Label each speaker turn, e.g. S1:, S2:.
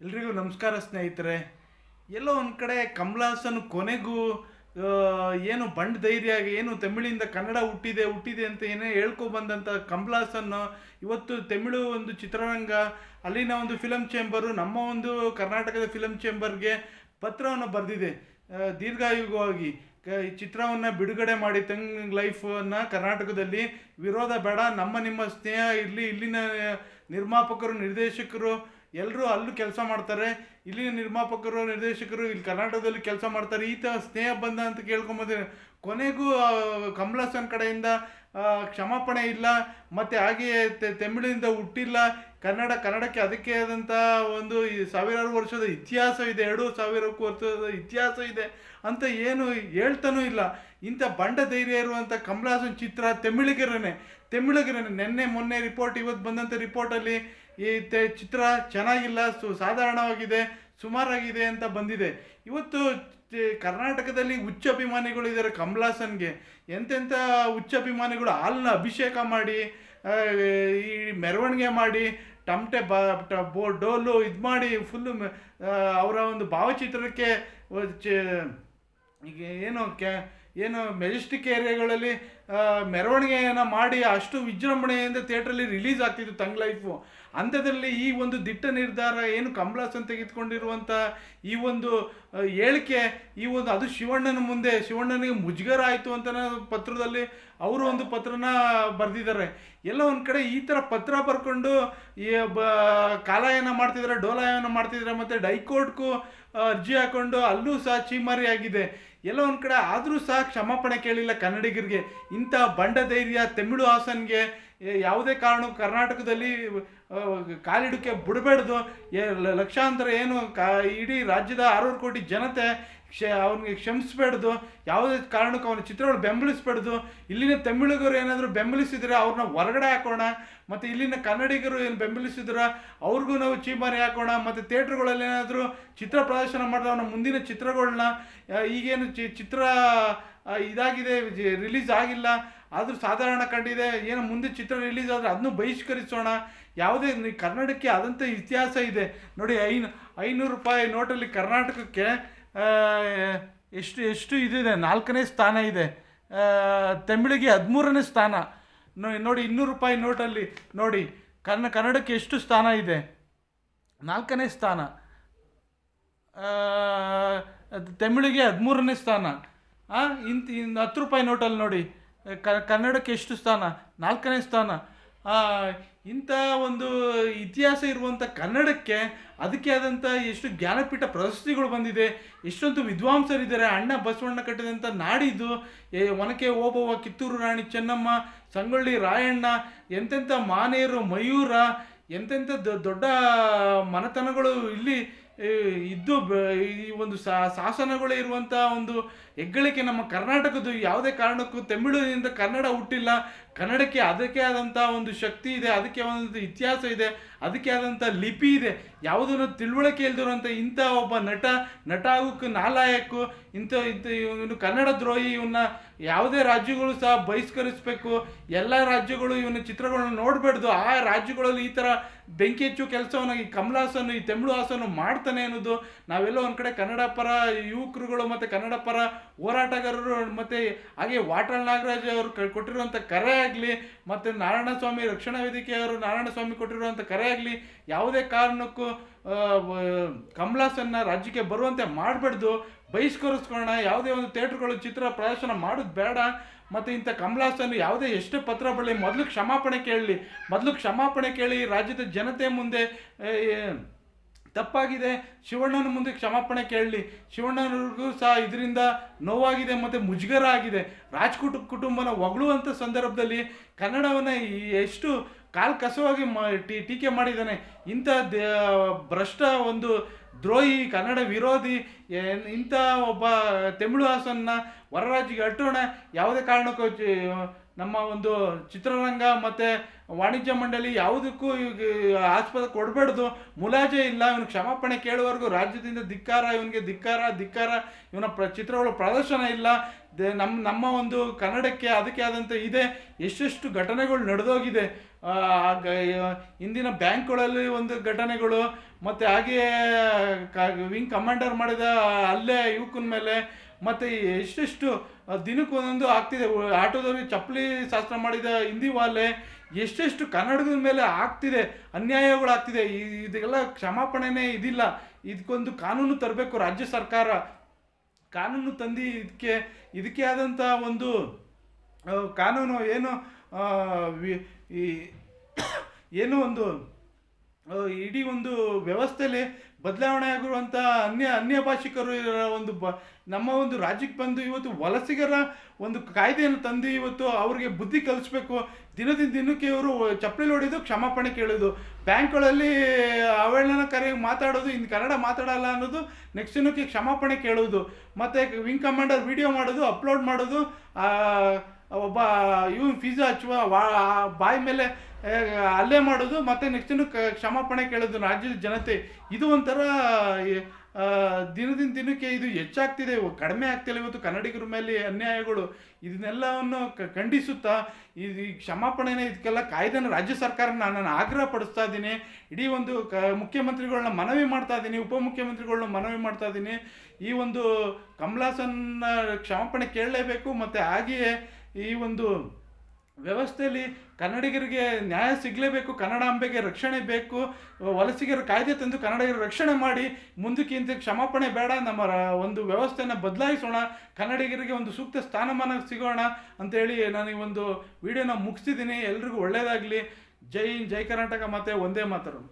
S1: ಎಲ್ರಿಗೂ ನಮಸ್ಕಾರ ಸ್ನೇಹಿತರೆ. ಎಲ್ಲೋ ಒಂದು ಕಡೆ ಕಮಲ್ ಹಾಸನ್ ಕೊನೆಗೂ ಏನು ಬಂಡ್ ಧೈರ್ಯ ಏನು ತಮಿಳಿಂದ ಕನ್ನಡ ಹುಟ್ಟಿದೆ ಹುಟ್ಟಿದೆ ಅಂತ ಏನೇ ಹೇಳ್ಕೊಬಂದಂಥ ಕಮಲ್ ಹಾಸನ್ ಇವತ್ತು ತಮಿಳು ಒಂದು ಚಿತ್ರರಂಗ, ಅಲ್ಲಿನ ಒಂದು ಫಿಲಮ್ ಚೇಂಬರು, ನಮ್ಮ ಒಂದು ಕರ್ನಾಟಕದ ಫಿಲಮ್ ಚೇಂಬರ್ಗೆ ಪತ್ರವನ್ನು ಬರೆದಿದೆ. ದೀರ್ಘಾಯುಗವಾಗಿ ಈ ಚಿತ್ರವನ್ನು ಬಿಡುಗಡೆ ಮಾಡಿ ತಂಗ್ ಲೈಫನ್ನು ಕರ್ನಾಟಕದಲ್ಲಿ ವಿರೋಧ ಬೇಡ, ನಮ್ಮ ನಿಮ್ಮ ಸ್ನೇಹ ಇರಲಿ, ಇಲ್ಲಿನ ನಿರ್ಮಾಪಕರು ನಿರ್ದೇಶಕರು ಎಲ್ಲರೂ ಅಲ್ಲೂ ಕೆಲಸ ಮಾಡ್ತಾರೆ, ಇಲ್ಲಿನ ನಿರ್ಮಾಪಕರು ನಿರ್ದೇಶಕರು ಇಲ್ಲಿ ಕರ್ನಾಟಕದಲ್ಲಿ ಕೆಲಸ ಮಾಡ್ತಾರೆ, ಈ ಥರ ಸ್ನೇಹ ಬಂದ ಅಂತ ಕೇಳ್ಕೊಂಬಂದಿದ್ದಾರೆ. ಕೊನೆಗೂ ಕಮಲ್ ಹಾಸನ್ ಕಡೆಯಿಂದ ಕ್ಷಮಾಪಣೆ ಇಲ್ಲ, ಮತ್ತು ಹಾಗೆಯೇ ತಮಿಳಿಂದ ಹುಟ್ಟಿಲ್ಲ ಕನ್ನಡಕ್ಕೆ ಅದಕ್ಕೆ ಆದಂಥ ಒಂದು ಸಾವಿರಾರು ವರ್ಷದ ಇತಿಹಾಸ ಇದೆ, 2000 ವರ್ಷದ ಇತಿಹಾಸ ಇದೆ ಅಂತ ಏನು ಹೇಳ್ತಾನೂ ಇಲ್ಲ. ಇಂಥ ಬಂಡ ಧೈರ್ಯ ಇರುವಂಥ ಕಮಲ್ ಹಾಸನ್ ಚಿತ್ರ ತಮಿಳಿಗರೇ ನಿನ್ನೆ ಮೊನ್ನೆ ರಿಪೋರ್ಟ್, ಇವತ್ತು ಬಂದಂಥ ರಿಪೋರ್ಟಲ್ಲಿ ಈ ಚಿತ್ರ ಚೆನ್ನಾಗಿಲ್ಲ, ಸಾಧಾರಣವಾಗಿದೆ, ಸುಮಾರಾಗಿದೆ ಅಂತ ಬಂದಿದೆ. ಇವತ್ತು ಕರ್ನಾಟಕದಲ್ಲಿ ಹುಚ್ಚ ಅಭಿಮಾನಿಗಳು ಇದ್ದಾರೆ ಕಮಲ್ ಹಾಸನ್ಗೆ. ಎಂತೆಂಥ ಹುಚ್ಚ ಅಭಿಮಾನಿಗಳು ಹಾಲನ್ನ ಅಭಿಷೇಕ ಮಾಡಿ, ಈ ಮೆರವಣಿಗೆ ಮಾಡಿ, ಟಮಟೆ ಡೋಲು ಇದು ಮಾಡಿ ಫುಲ್ಲು ಅವರ ಒಂದು ಭಾವಚಿತ್ರಕ್ಕೆ ಈಗ ಏನು ಮೆಜೆಸ್ಟಿಕ್ ಏರಿಯಾಗಳಲ್ಲಿ ಮೆರವಣಿಗೆಯನ್ನು ಮಾಡಿ ಅಷ್ಟು ವಿಜೃಂಭಣೆಯಿಂದ ಥಿಯೇಟ್ರಲ್ಲಿ ರಿಲೀಸ್ ಆಗ್ತಿತ್ತು ತಂಗ್ ಲೈಫು. ಅಂಥದ್ರಲ್ಲಿ ಈ ಒಂದು ದಿಟ್ಟ ನಿರ್ಧಾರ ಏನು ಕಮಲ್ ಹಾಸನ್ ತೆಗೆದುಕೊಂಡಿರುವಂಥ ಈ ಒಂದು ಹೇಳಿಕೆ, ಈ ಒಂದು ಅದು ಶಿವಣ್ಣನಿಗೆ ಮುಜುಗರ ಆಯಿತು ಅಂತ ಪತ್ರದಲ್ಲಿ ಅವರು ಒಂದು ಪತ್ರನ ಬರೆದಿದ್ದಾರೆ. ಎಲ್ಲ ಒಂದು ಕಡೆ ಈ ಥರ ಪತ್ರ ಬರ್ಕೊಂಡು ಈ ಕಾಲಯಾನ ಮಾಡ್ತಿದ್ದಾರೆ, ಡೋಲಾಯನ ಮಾಡ್ತಿದ್ದಾರೆ, ಮತ್ತು ಹೈಕೋರ್ಟ್ಗೂ ಅರ್ಜಿ ಹಾಕ್ಕೊಂಡು ಅಲ್ಲೂ ಸಹ ಚೀಮಾರಿ ಆಗಿದೆ. ಎಲ್ಲ ಒಂದು ಕಡೆ ಆದರೂ ಸಹ ಕ್ಷಮಾಪಣೆ ಕೇಳಿಲ್ಲ ಕನ್ನಡಿಗರಿಗೆ. ಇಂಥ ಬಂಡ ಧೈರ್ಯ ತಮಿಳು ಹಾಸನ್ಗೆ ಯಾವುದೇ ಕಾರಣಕ್ಕೂ ಕರ್ನಾಟಕದಲ್ಲಿ ಕಾಲಿಡಕ್ಕೆ ಬಿಡಬೇಡ್ದು. ಲಕ್ಷಾಂತರ ಏನು ಇಡೀ ರಾಜ್ಯದ 600 ಕೋಟಿ ಜನತೆ ಅವನಿಗೆ ಕ್ಷಮಿಸ್ಬೇಡ್ದು, ಯಾವುದೇ ಕಾರಣಕ್ಕೂ ಅವನ ಚಿತ್ರಗಳು ಬೆಂಬಲಿಸ್ಬೇಡ್ದು. ಇಲ್ಲಿನ ತಮಿಳಿಗರು ಏನಾದರೂ ಬೆಂಬಲಿಸಿದರೆ ಅವ್ರನ್ನ ಹೊರಗಡೆ ಹಾಕೋಣ, ಮತ್ತು ಇಲ್ಲಿನ ಕನ್ನಡಿಗರು ಏನು ಬೆಂಬಲಿಸಿದ್ರೆ ಅವ್ರಿಗೂ ನಾವು ಚೀಮಾರಿ ಹಾಕೋಣ, ಮತ್ತು ಥಿಯೇಟ್ರುಗಳಲ್ಲಿ ಏನಾದರೂ ಚಿತ್ರ ಪ್ರದರ್ಶನ ಮಾಡಿದ್ರೆ ಅವನ ಮುಂದಿನ ಚಿತ್ರಗಳನ್ನ, ಈಗೇನು ಚಿತ್ರ ಇದಾಗಿದೆ, ರಿಲೀಸ್ ಆಗಿಲ್ಲ ಆದರೂ ಸಾಧಾರಣ ಕಂಡಿದೆ, ಏನು ಮುಂದೆ ಚಿತ್ರ ರಿಲೀಸ್ ಆದರೆ ಅದನ್ನು ಬಹಿಷ್ಕರಿಸೋಣ. ಯಾವುದೇ ಕನ್ನಡಕ್ಕೆ ಆದಂಥ ಇತಿಹಾಸ ಇದೆ ನೋಡಿ. 500 ರೂಪಾಯಿ ನೋಟಲ್ಲಿ ಕರ್ನಾಟಕಕ್ಕೆ ಎಷ್ಟು ಇದಿದೆ, 4ನೇ ಸ್ಥಾನ ಇದೆ. ತಮಿಳಿಗೆ 13ನೇ ಸ್ಥಾನ ನೋಡಿ. 200 ರೂಪಾಯಿ ನೋಟಲ್ಲಿ ನೋಡಿ ಕನ್ನಡಕ್ಕೆ ಎಷ್ಟು ಸ್ಥಾನ ಇದೆ, 4ನೇ ಸ್ಥಾನ. ತಮಿಳಿಗೆ 13ನೇ ಸ್ಥಾನ. ಇಂತ 10 ರೂಪಾಯಿ ನೋಟಲ್ಲಿ ನೋಡಿ ಕನ್ನಡಕ್ಕೆ ಎಷ್ಟು ಸ್ಥಾನ, 4ನೇ ಸ್ಥಾನ. ಇಂಥ ಒಂದು ಇತಿಹಾಸ ಇರುವಂಥ ಕನ್ನಡಕ್ಕೆ ಅದಕ್ಕೆ ಆದಂಥ ಎಷ್ಟು ಜ್ಞಾನಪೀಠ ಪ್ರಶಸ್ತಿಗಳು ಬಂದಿದೆ, ಎಷ್ಟೊಂದು ವಿದ್ವಾಂಸರಿದ್ದಾರೆ. ಅಣ್ಣ ಬಸವಣ್ಣ ಕಟ್ಟಿದಂಥ ನಾಡಿದ್ದು, ಒನಕೆ ಓಬವ್ವ, ಕಿತ್ತೂರು ರಾಣಿ ಚೆನ್ನಮ್ಮ, ಸಂಗೊಳ್ಳಿ ರಾಯಣ್ಣ, ಎಂತೆಂಥ ಮಾನೇರು, ಮಯೂರ, ಎಂತೆಂಥ ದೊಡ್ಡ ಮನೆತನಗಳು ಇಲ್ಲಿ ಇದ್ದು ಈ ಒಂದು ಶಾಸನಗಳೇ ಇರುವಂಥ ಒಂದು ಹೆಗ್ಗಳಿಕೆ ನಮ್ಮ ಕರ್ನಾಟಕದ್ದು. ಯಾವುದೇ ಕಾರಣಕ್ಕೂ ತಮಿಳಿನಿಂದ ಕನ್ನಡ ಹುಟ್ಟಿಲ್ಲ, ಕನ್ನಡಕ್ಕೆ ಅದಕ್ಕೆ ಆದಂಥ ಒಂದು ಶಕ್ತಿ ಇದೆ, ಅದಕ್ಕೆ ಒಂದು ಇತಿಹಾಸ ಇದೆ, ಅದಕ್ಕೆ ಆದಂಥ ಲಿಪಿ ಇದೆ. ಯಾವುದನ್ನು ತಿಳುವಳಿಕೆ ಇಲ್ದಿರುವಂಥ ಇಂಥ ಒಬ್ಬ ನಟ ಆಗೋಕ್ಕೆ ನಾಲಾಯಕು, ಇವನು ಕನ್ನಡ ದ್ರೋಹಿ, ಇವನ್ನ ಯಾವುದೇ ರಾಜ್ಯಗಳು ಸಹ ಬಹಿಷ್ಕರಿಸಬೇಕು. ಎಲ್ಲ ರಾಜ್ಯಗಳು ಇವನ ಚಿತ್ರಗಳನ್ನ ನೋಡಬೇಡ್ದು. ಆ ರಾಜ್ಯಗಳಲ್ಲಿ ಈ ಥರ ಬೆಂಕಿ ಹೆಚ್ಚು ಕೆಲಸವನ್ನು ಈ ಕಮಲ್ ಹಾಸನ್, ಈ ತಮಿಳು ಹಾಸನ್ ಮಾಡ್ತಾನೆ ಅನ್ನೋದು ನಾವೆಲ್ಲೋ ಒಂದು ಕಡೆ ಕನ್ನಡ ಪರ ಯುವಕರುಗಳು ಮತ್ತು ಕನ್ನಡ ಪರ ಹೋರಾಟಗಾರರು, ಮತ್ತು ಹಾಗೆ ವಾಟಾಳ್ ನಾಗರಾಜ್ ಅವರು ಕೊಟ್ಟಿರುವಂಥ ಕರೆ ಆಗಲಿ, ಮತ್ತು ನಾರಾಯಣಸ್ವಾಮಿ ರಕ್ಷಣಾ ವೇದಿಕೆಯವರು ನಾರಾಯಣಸ್ವಾಮಿ ಕೊಟ್ಟಿರುವಂಥ ಕರೆ ಆಗಲಿ, ಯಾವುದೇ ಕಾರಣಕ್ಕೂ ಕಮಲ್ ಹಾಸನ್ನ ರಾಜ್ಯಕ್ಕೆ ಬರುವಂತೆ ಮಾಡಬಾರ್ದು, ಬಹಿಷ್ಕರಿಸ್ಕೊಳ್ಳೋಣ. ಯಾವುದೇ ಒಂದು ಥಿಯೇಟ್ರುಗಳು ಚಿತ್ರ ಪ್ರದರ್ಶನ ಮಾಡೋದು ಬೇಡ. ಮತ್ತು ಇಂಥ ಕಮಲ್ ಹಾಸನ್ ಯಾವುದೇ ಎಷ್ಟೇ ಪತ್ರ ಬರಲಿ, ಮೊದಲು ಕ್ಷಮಾಪಣೆ ಕೇಳಿ ರಾಜ್ಯದ ಜನತೆ ಮುಂದೆ ತಪ್ಪಾಗಿದೆ, ಶಿವಣ್ಣನ ಮುಂದೆ ಕ್ಷಮಾಪಣೆ ಕೇಳಲಿ. ಶಿವಣ್ಣನಿಗೂ ಸಹ ಇದರಿಂದ ನೋವಾಗಿದೆ ಮತ್ತು ಮುಜುಗರ ಆಗಿದೆ. ಕುಟುಂಬನ ಹೊಗಳುವಂಥ ಸಂದರ್ಭದಲ್ಲಿ ಕನ್ನಡವನ್ನು ಎಷ್ಟು ಕಸವಾಗಿ ಟೀಕೆ ಮಾಡಿದ್ದಾನೆ. ಇಂಥ ಭ್ರಷ್ಟ ಒಂದು ದ್ರೋಹಿ, ಕನ್ನಡ ವಿರೋಧಿ ಇಂಥ ಒಬ್ಬ ತಮಿಳು ಹಾಸನ್ನ ಹೊರ ರಾಜ್ಯಕ್ಕೆ ಅಟ್ಟೋಣ. ಯಾವುದೇ ಕಾರಣಕ್ಕೂ ನಮ್ಮ ಒಂದು ಚಿತ್ರರಂಗ ಮತ್ತು ವಾಣಿಜ್ಯ ಮಂಡಳಿ ಯಾವುದಕ್ಕೂ ಆಸ್ಪದ ಕೊಡಬೇಡ್ದು, ಮುಲಾಜೆ ಇಲ್ಲ. ಇವನು ಕ್ಷಮಾಪಣೆ ಕೇಳುವವರೆಗೂ ರಾಜ್ಯದಿಂದ ಇವನಿಗೆ ಧಿಕ್ಕಾರ. ಇವನ ಚಿತ್ರಗಳು ಪ್ರದರ್ಶನ ಇಲ್ಲ. ನಮ್ಮ ಒಂದು ಕನ್ನಡಕ್ಕೆ ಅದಕ್ಕೆ ಆದಂಥ ಇದೆ. ಎಷ್ಟೆಷ್ಟು ಘಟನೆಗಳು ನಡೆದೋಗಿದೆ. ಇಂದಿನ ಬ್ಯಾಂಕ್ಗಳಲ್ಲಿ ಒಂದು ಘಟನೆಗಳು, ಮತ್ತು ಹಾಗೆಯೇ ವಿಂಗ್ ಕಮಾಂಡರ್ ಮಾಡಿದ ಅಲ್ಲೇ ಯುವಕನ ಮೇಲೆ, ಮತ್ತು ಎಷ್ಟೆಷ್ಟು ದಿನಕ್ಕೆ ಒಂದೊಂದು ಆಗ್ತಿದೆ. ಆಟೋದವ್ರಿಗೆ ಚಪ್ಪಲಿ ಶಾಸ್ತ್ರ ಮಾಡಿದ ಹಿಂದಿ ವಾಲೆ, ಎಷ್ಟೆಷ್ಟು ಕನ್ನಡದ ಮೇಲೆ ಆಗ್ತಿದೆ, ಅನ್ಯಾಯಗಳಾಗ್ತಿದೆ. ಇದೆಲ್ಲ ಕ್ಷಮಾಪಣೆನೇ ಇದಿಲ್ಲ. ಇದಕ್ಕೊಂದು ಕಾನೂನು ತರಬೇಕು ರಾಜ್ಯ ಸರ್ಕಾರ. ಕಾನೂನು ತಂದು ಇದಕ್ಕೆ ಆದಂಥ ಒಂದು ಕಾನೂನು ಈ ಏನು ಒಂದು ಇಡೀ ಒಂದು ವ್ಯವಸ್ಥೆಯಲ್ಲಿ ಬದಲಾವಣೆ ಆಗಿರುವಂಥ ಅನ್ಯ ಭಾಷಿಕರು ಒಂದು ನಮ್ಮ ಒಂದು ರಾಜ್ಯಕ್ಕೆ ಬಂದು ಇವತ್ತು ವಲಸಿಗರ ಒಂದು ಕಾಯ್ದೆಯನ್ನು ತಂದು ಇವತ್ತು ಅವ್ರಿಗೆ ಬುದ್ಧಿ ಕಲಿಸ್ಬೇಕು. ದಿನಕ್ಕೆ ಇವರು ಚಪ್ಪಲಿ ಹೊಡಿದು ಕ್ಷಮಾಪಣೆ ಕೇಳೋದು, ಬ್ಯಾಂಕ್ಗಳಲ್ಲಿ ಅವಹೇಳನಕಾರಿಯಾಗಿ ಮಾತಾಡೋದು, ಇನ್ನು ಕನ್ನಡ ಮಾತಾಡಲ್ಲ ಅನ್ನೋದು, ನೆಕ್ಸ್ಟ್ ದಿನಕ್ಕೆ ಕ್ಷಮಾಪಣೆ ಕೇಳೋದು, ಮತ್ತು ವಿಂಗ್ ಕಮಾಂಡರ್ ವಿಡಿಯೋ ಮಾಡೋದು, ಅಪ್ಲೋಡ್ ಮಾಡೋದು, ಒಬ್ಬ ಫೀಸಾ ಹಚ್ಚುವ ಬಾಯಿ ಮೇಲೆ ಹಲ್ಲೆ ಮಾಡೋದು, ಮತ್ತು ನೆಕ್ಸ್ಟ್ ಕ್ಷಮಾಪಣೆ ಕೇಳೋದು ರಾಜ್ಯದ ಜನತೆ. ಇದು ಒಂಥರ ದಿನಕ್ಕೆ ಇದು ಹೆಚ್ಚಾಗ್ತಿದೆ, ಕಡಿಮೆ ಆಗ್ತಿಲ್ಲ. ಇವತ್ತು ಕನ್ನಡಿಗರ ಮೇಲೆ ಅನ್ಯಾಯಗಳು ಇದನ್ನೆಲ್ಲವನ್ನು ಖಂಡಿಸುತ್ತಾ ಈ ಕ್ಷಮಾಪಣೆನ ಇದಕ್ಕೆಲ್ಲ ಕಾಯ್ದೆನ ರಾಜ್ಯ ಸರ್ಕಾರ ನಾನು ಆಗ್ರಹ ಪಡಿಸ್ತಾ ಇದ್ದೀನಿ. ಇಡೀ ಒಂದು ಮುಖ್ಯಮಂತ್ರಿಗಳನ್ನ ಮನವಿ ಮಾಡ್ತಾ ಇದ್ದೀನಿ, ಉಪಮುಖ್ಯಮಂತ್ರಿಗಳನ್ನ ಮನವಿ ಮಾಡ್ತಾ ಇದ್ದೀನಿ. ಈ ಒಂದು ಕಮಲ್ ಹಾಸನ್ ಕ್ಷಮಾಪಣೆ ಕೇಳಲೇಬೇಕು. ಮತ್ತು ಹಾಗೆಯೇ ಈ ಒಂದು ವ್ಯವಸ್ಥೆಯಲ್ಲಿ ಕನ್ನಡಿಗರಿಗೆ ನ್ಯಾಯ ಸಿಗಲೇಬೇಕು. ಕನ್ನಡಾಂಬೆಗೆ ರಕ್ಷಣೆ ಬೇಕು. ವಲಸಿಗರ ಕಾಯ್ದೆ ತಂದು ಕನ್ನಡಿಗರ ರಕ್ಷಣೆ ಮಾಡಿ ಮುಂದಕ್ಕಿಂತ ಕ್ಷಮಾಪಣೆ ಬೇಡ. ನಮ್ಮ ಒಂದು ವ್ಯವಸ್ಥೆನ ಬದಲಾಯಿಸೋಣ, ಕನ್ನಡಿಗರಿಗೆ ಒಂದು ಸೂಕ್ತ ಸ್ಥಾನಮಾನ ಸಿಗೋಣ ಅಂತೇಳಿ ನಾನು ಈ ಒಂದು ವಿಡಿಯೋನ ಮುಗಿಸ್ತಿದ್ದೀನಿ. ಎಲ್ರಿಗೂ ಒಳ್ಳೆಯದಾಗಲಿ. ಜೈ ಹಿಂದ್, ಜೈ ಕರ್ನಾಟಕ, ಮತ್ತು ಒಂದೇ ಮಾತರಂ.